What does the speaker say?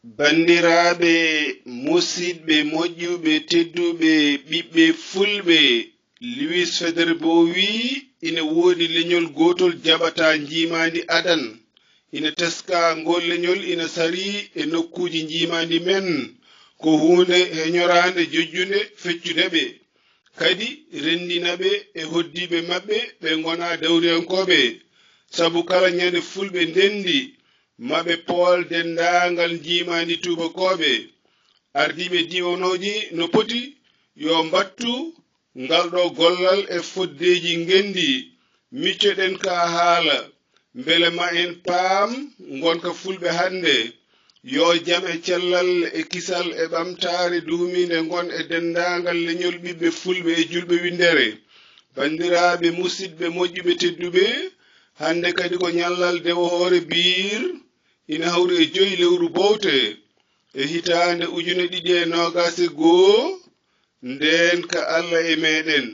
Bandiraɓe musidɓe moƴƴuɓe tedduɓe ɓiɓɓe fulɓe Louis Faidherbe wi ina woodi leñol gotol jaɓata jimandi adan ina teska ngol leñol ina sari e nokkuji jimandi men ko hunde heñorande jojjunde feccudeɓe kadi rendinaɓe e hoddiɓe maɓɓe ɓe gona dawriyankoɓe sabu kala ñande fulɓe ndendi maɓe pool dendagal jimandi tubakoɓe ardiɓe diwonoji no poti yo mbattu ngalɗo gollal e foddeji ngendi miccoɗen ka haala beele ma en paam gonka fulɓe hande yo jam e cellal e kisal e ɓamtare duumide gon e dendagal leñol ɓiɓɓe fulɓe e julɓe windere bandiraɓe musidɓe moƴƴuɓe tedduɓe hande kadi ko ñallal dewo hoore biir ina hawri e 5 lewru bowte e hitande 2021 nden ka Allah e meɗen